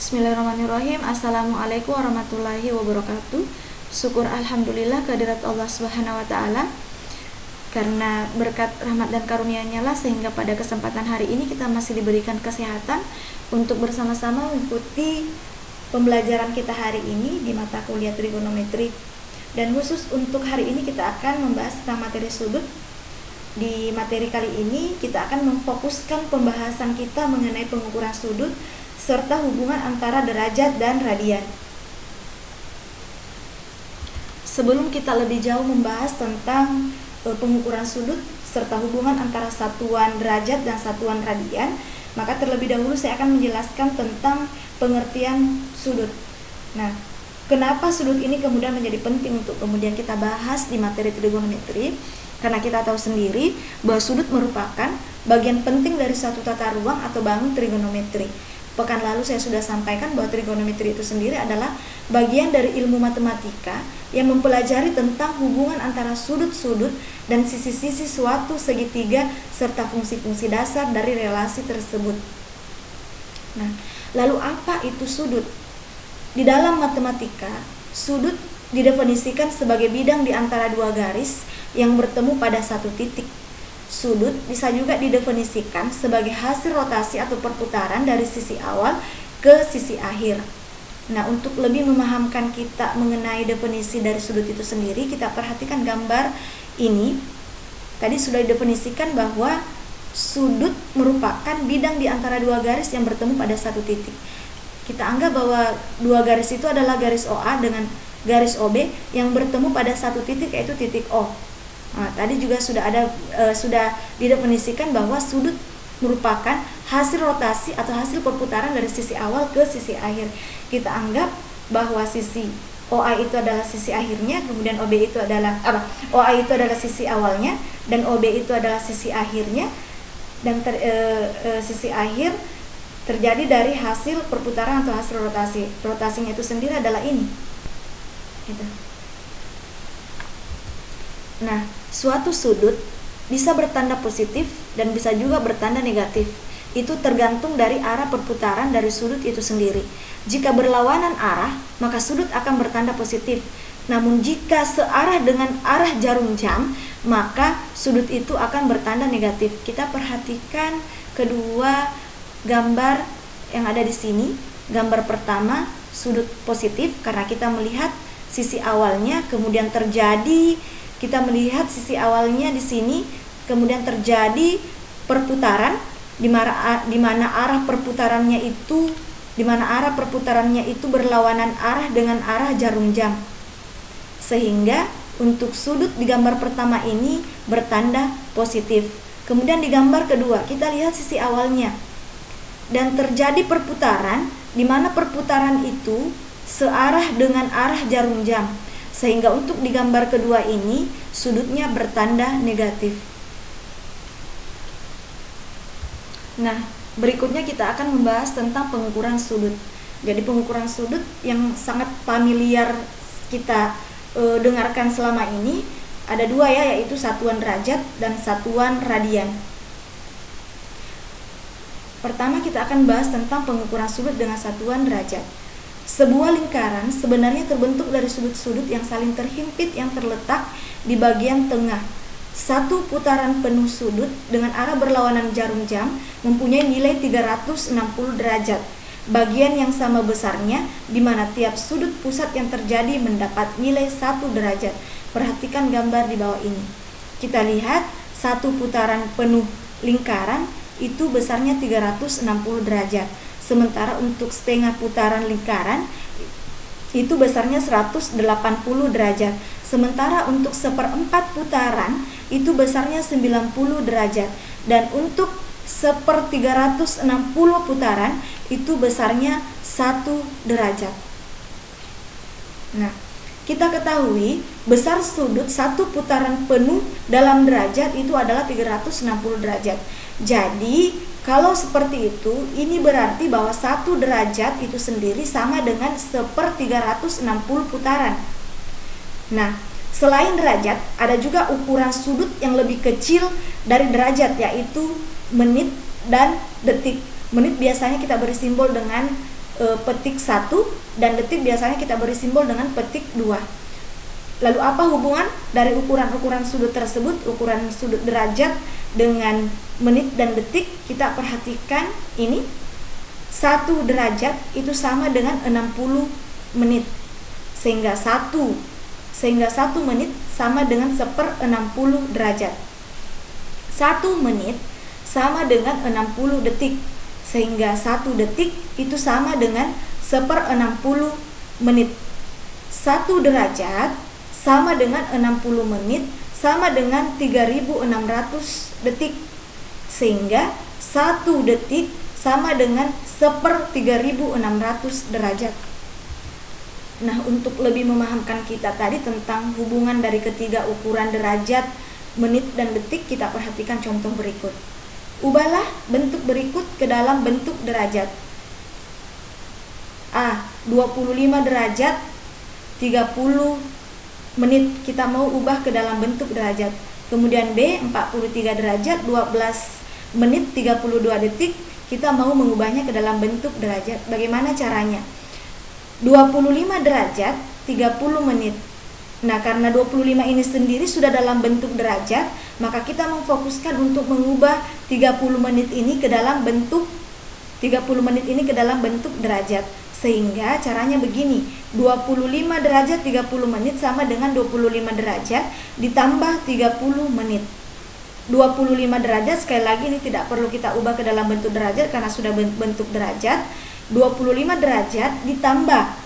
Bismillahirrahmanirrahim. Assalamualaikum warahmatullahi wabarakatuh. Syukur alhamdulillah kehadirat Allah Subhanahu wa taala. Karena berkat rahmat dan karunia-Nya lah sehingga pada kesempatan hari ini kita masih diberikan kesehatan untuk bersama-sama mengikuti pembelajaran kita hari ini di mata kuliah trigonometri. Dan khusus untuk hari ini kita akan membahas tentang materi sudut. Di materi kali ini kita akan memfokuskan pembahasan kita mengenai pengukuran sudut serta hubungan antara derajat dan radian. Sebelum kita lebih jauh membahas tentang pengukuran sudut serta hubungan antara satuan derajat dan satuan radian, maka terlebih dahulu saya akan menjelaskan tentang pengertian sudut. Nah, kenapa sudut ini kemudian menjadi penting untuk kemudian kita bahas di materi trigonometri? Karena kita tahu sendiri bahwa sudut merupakan bagian penting dari suatu tata ruang atau bangun trigonometri. Pekan lalu saya sudah sampaikan bahwa trigonometri itu sendiri adalah bagian dari ilmu matematika yang mempelajari tentang hubungan antara sudut-sudut dan sisi-sisi suatu segitiga serta fungsi-fungsi dasar dari relasi tersebut. Nah, lalu apa itu sudut? Di dalam matematika, sudut didefinisikan sebagai bidang di antara dua garis yang bertemu pada satu titik. Sudut bisa juga didefinisikan sebagai hasil rotasi atau perputaran dari sisi awal ke sisi akhir. Nah, untuk lebih memahamkan kita mengenai definisi dari sudut itu sendiri, kita perhatikan gambar ini. Tadi sudah didefinisikan bahwa sudut merupakan bidang di antara dua garis yang bertemu pada satu titik. Kita anggap bahwa dua garis itu adalah garis OA dengan garis OB yang bertemu pada satu titik, yaitu titik O. Nah, tadi juga sudah didefinisikan bahwa sudut merupakan hasil rotasi atau hasil perputaran dari sisi awal ke sisi akhir. Kita anggap bahwa sisi OA itu adalah sisi akhirnya, kemudian OB itu adalah OA itu adalah sisi awalnya dan OB itu adalah sisi akhirnya, dan sisi akhir terjadi dari hasil perputaran atau hasil rotasi. Rotasinya itu sendiri adalah ini. Gitu. Nah, suatu sudut bisa bertanda positif dan bisa juga bertanda negatif. Itu tergantung dari arah perputaran dari sudut itu sendiri. Jika berlawanan arah, maka sudut akan bertanda positif. Namun jika searah dengan arah jarum jam, maka sudut itu akan bertanda negatif. Kita perhatikan kedua gambar yang ada di sini. Gambar pertama, sudut positif karena kita melihat sisi awalnya, kemudian kita melihat sisi awalnya di sini, kemudian terjadi perputaran di mana arah perputarannya itu berlawanan arah dengan arah jarum jam. Sehingga untuk sudut di gambar pertama ini bertanda positif. Kemudian di gambar kedua kita lihat sisi awalnya dan terjadi perputaran di mana perputaran itu searah dengan arah jarum jam. Sehingga untuk di gambar kedua ini sudutnya bertanda negatif. Nah, berikutnya kita akan membahas tentang pengukuran sudut. Jadi pengukuran sudut yang sangat familiar kita dengarkan selama ini ada dua ya, yaitu satuan derajat dan satuan radian. Pertama kita akan bahas tentang pengukuran sudut dengan satuan derajat. Sebuah lingkaran sebenarnya terbentuk dari sudut-sudut yang saling terhimpit yang terletak di bagian tengah. Satu putaran penuh sudut dengan arah berlawanan jarum jam mempunyai nilai 360 derajat. Bagian yang sama besarnya di mana tiap sudut pusat yang terjadi mendapat nilai 1 derajat. Perhatikan gambar di bawah ini. Kita lihat satu putaran penuh lingkaran itu besarnya 360 derajat. Sementara untuk setengah putaran lingkaran itu besarnya 180 derajat. Sementara untuk seperempat putaran itu besarnya 90 derajat. Dan untuk 1/360 putaran itu besarnya 1 derajat. Nah, kita ketahui besar sudut satu putaran penuh dalam derajat itu adalah 360 derajat. Jadi kalau seperti itu, ini berarti bahwa 1 derajat itu sendiri sama dengan 1/360 putaran. Nah, selain derajat, ada juga ukuran sudut yang lebih kecil dari derajat, yaitu menit dan detik. Menit biasanya kita beri simbol dengan petik 1 dan detik biasanya kita beri simbol dengan petik 2. Lalu apa hubungan dari ukuran-ukuran sudut tersebut, ukuran sudut derajat dengan menit dan detik? Kita perhatikan ini, 1 derajat itu sama dengan 60 menit, sehingga 1 menit sama dengan 1/60 derajat. 1 menit sama dengan 60 detik, sehingga 1 detik itu sama dengan 1/60 menit. 1 derajat sama dengan 60 menit sama dengan 3600 detik, sehingga 1 detik sama dengan 1/3600 derajat. Nah, untuk lebih memahamkan kita tadi tentang hubungan dari ketiga ukuran derajat, menit, dan detik, kita perhatikan contoh berikut. Ubahlah bentuk berikut ke dalam bentuk derajat. A. 25 derajat 30 menit, kita mau ubah ke dalam bentuk derajat. Kemudian B. 43 derajat 12 menit 32 detik, kita mau mengubahnya ke dalam bentuk derajat. Bagaimana caranya? 25 derajat 30 menit. Nah, karena 25 ini sendiri sudah dalam bentuk derajat, maka kita memfokuskan untuk mengubah 30 menit ini ke dalam bentuk derajat. Sehingga caranya begini, 25 derajat 30 menit sama dengan 25 derajat ditambah 30 menit. 25 derajat sekali lagi ini tidak perlu kita ubah ke dalam bentuk derajat karena sudah bentuk derajat. 25 derajat ditambah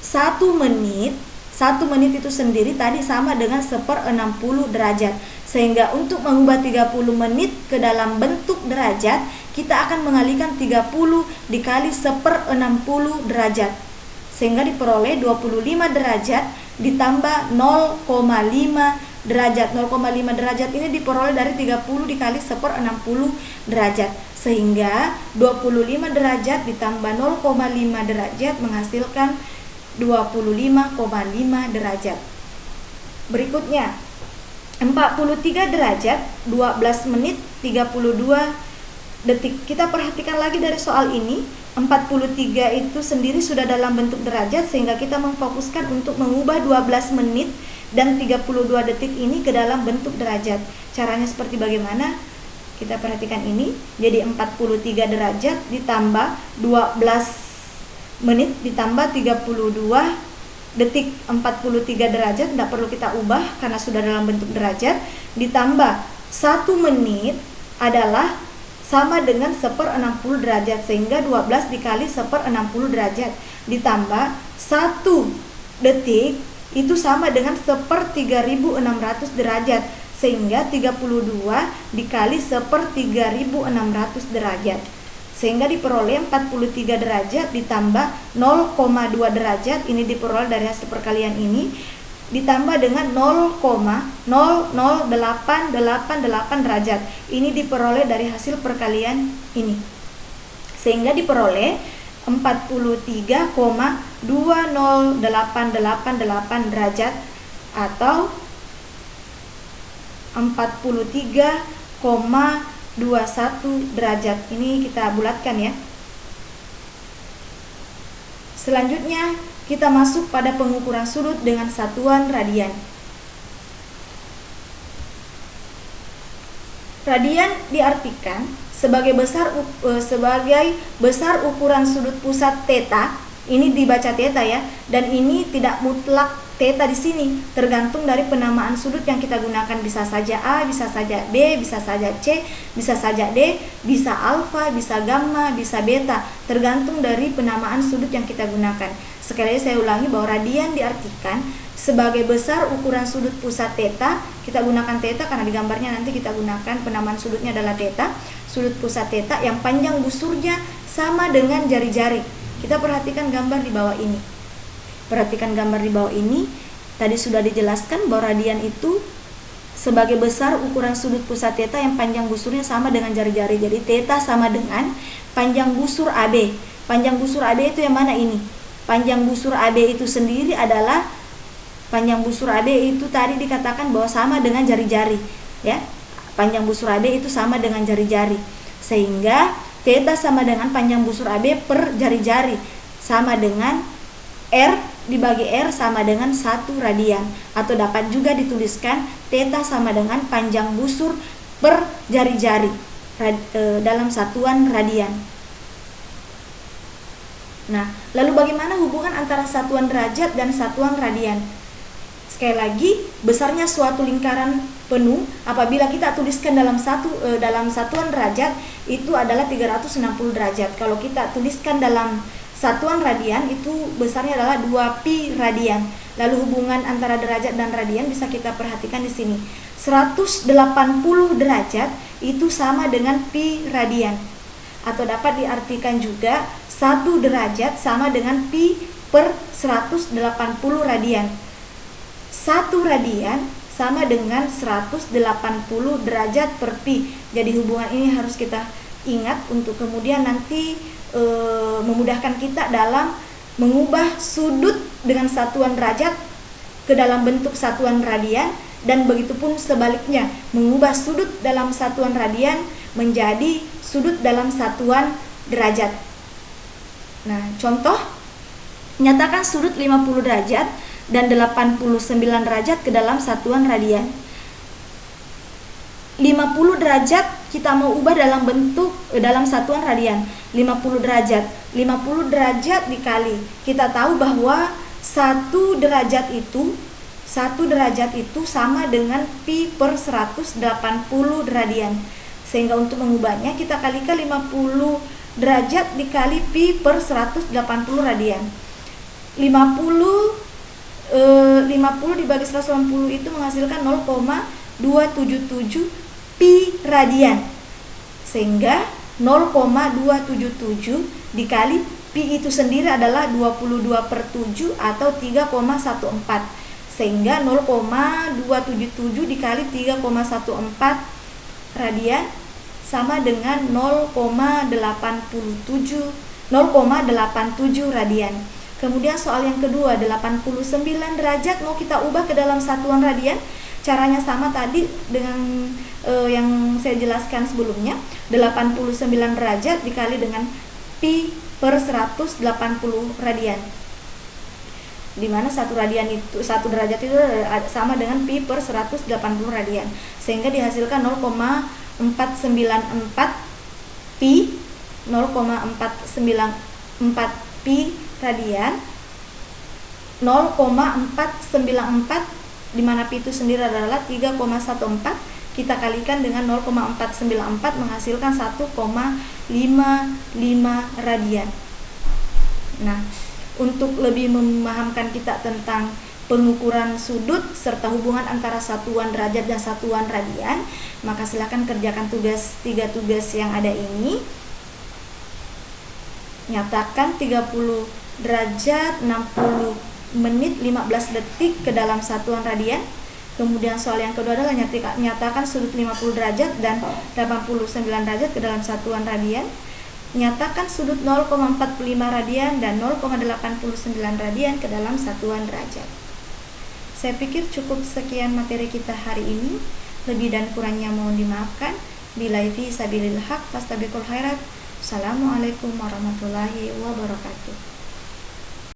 1 menit. 1 menit itu sendiri tadi sama dengan 1/60 derajat. Sehingga untuk mengubah 30 menit ke dalam bentuk derajat, kita akan mengalihkan 30 dikali 1/60 derajat. Sehingga diperoleh 25 derajat ditambah 0,5 derajat. 0,5 derajat ini diperoleh dari 30 dikali 1/60 derajat. Sehingga 25 derajat ditambah 0,5 derajat menghasilkan 25,5 derajat. Berikutnya, 43 derajat 12 menit 32 detik. Kita perhatikan lagi dari soal ini, 43 itu sendiri sudah dalam bentuk derajat, sehingga kita memfokuskan untuk mengubah 12 menit dan 32 detik ini ke dalam bentuk derajat. Caranya seperti bagaimana? Kita perhatikan ini. Jadi 43 derajat ditambah 12 menit ditambah 32 detik. 43 derajat tidak perlu kita ubah karena sudah dalam bentuk derajat, ditambah 1 menit adalah sama dengan 1/60 derajat, sehingga 12 dikali 1/60 derajat ditambah 1 detik itu sama dengan 1/3600 derajat, sehingga 32 dikali 1/3600 derajat, sehingga diperoleh 43 derajat ditambah 0,2 derajat, ini diperoleh dari hasil perkalian ini, ditambah dengan 0,00888 derajat, ini diperoleh dari hasil perkalian ini, sehingga diperoleh 43,20888 derajat atau 43,21 derajat. Ini kita bulatkan ya. Selanjutnya kita masuk pada pengukuran sudut dengan satuan radian. Radian diartikan sebagai besar ukuran sudut pusat theta. Ini dibaca theta ya, dan ini tidak mutlak theta di sini, tergantung dari penamaan sudut yang kita gunakan. Bisa saja A, bisa saja B, bisa saja C, bisa saja D, bisa alfa, bisa gamma, bisa beta, tergantung dari penamaan sudut yang kita gunakan. Sekali lagi saya ulangi bahwa radian diartikan sebagai besar ukuran sudut pusat theta. Kita gunakan theta karena di gambarnya nanti kita gunakan penamaan sudutnya adalah theta. Sudut pusat theta yang panjang busurnya sama dengan jari-jari. Kita perhatikan gambar di bawah ini. Perhatikan gambar di bawah ini. Tadi sudah dijelaskan bahwa radian itu sebagai besar ukuran sudut pusat theta yang panjang busurnya sama dengan jari-jari. Jadi theta sama dengan panjang busur AB. Panjang busur AB itu yang mana ini? Panjang busur AB itu sendiri adalah panjang busur AB itu tadi dikatakan bahwa sama dengan jari-jari, ya. Panjang busur AB itu sama dengan jari-jari. Sehingga Theta sama dengan panjang busur AB per jari-jari, sama dengan R dibagi R sama dengan 1 radian. Atau dapat juga dituliskan theta sama dengan panjang busur per jari-jari dalam satuan radian. Nah, lalu bagaimana hubungan antara satuan derajat dan satuan radian? Sekali lagi, besarnya suatu lingkaran penuh apabila kita tuliskan dalam satuan derajat itu adalah 360 derajat. Kalau kita tuliskan dalam satuan radian itu besarnya adalah 2pi radian. Lalu hubungan antara derajat dan radian bisa kita perhatikan di sini. 180 derajat itu sama dengan pi radian. Atau dapat diartikan juga 1 derajat sama dengan pi per 180 radian. 1 radian sama dengan 180 derajat per pi. Jadi hubungan ini harus kita ingat untuk kemudian nanti memudahkan kita dalam mengubah sudut dengan satuan derajat ke dalam bentuk satuan radian, dan begitupun sebaliknya, mengubah sudut dalam satuan radian menjadi sudut dalam satuan derajat. Nah, contoh, nyatakan sudut 50 derajat dan 89 derajat ke dalam satuan radian. 50 derajat kita mau ubah dalam bentuk dalam satuan radian. 50 derajat dikali, kita tahu bahwa 1 derajat itu sama dengan pi per 180 radian. Sehingga untuk mengubahnya kita kalikan 50 derajat dikali pi per 180 radian. 50 dibagi 180 itu menghasilkan 0,277 pi radian. Sehingga 0,277 dikali pi itu sendiri adalah 22/7 atau 3,14. Sehingga 0,277 dikali 3,14 radian sama dengan 0,87 radian. Kemudian soal yang kedua, 89 derajat mau kita ubah ke dalam satuan radian. Caranya sama tadi dengan yang saya jelaskan sebelumnya. 89 derajat dikali dengan pi per 180 radian. Di mana satu derajat itu sama dengan pi per 180 radian. Sehingga dihasilkan 0,494 pi 0,494 pi radian. 0,494 di mana pi itu sendiri adalah 3,14, kita kalikan dengan 0,494 menghasilkan 1,55 radian. Nah, untuk lebih memahamkan kita tentang pengukuran sudut serta hubungan antara satuan derajat dan satuan radian, maka silakan kerjakan 3 tugas yang ada ini. Nyatakan 30 derajat 60 menit 15 detik ke dalam satuan radian. Kemudian soal yang kedua adalah nyatakan sudut 50 derajat dan 89 derajat ke dalam satuan radian. Nyatakan sudut 0,45 radian dan 0,89 radian ke dalam satuan derajat. Saya pikir cukup sekian materi kita hari ini. Lebih dan kurangnya mohon dimaafkan. Billahi fi sabilil haq fastabiqul khairat. Assalamualaikum warahmatullahi wabarakatuh.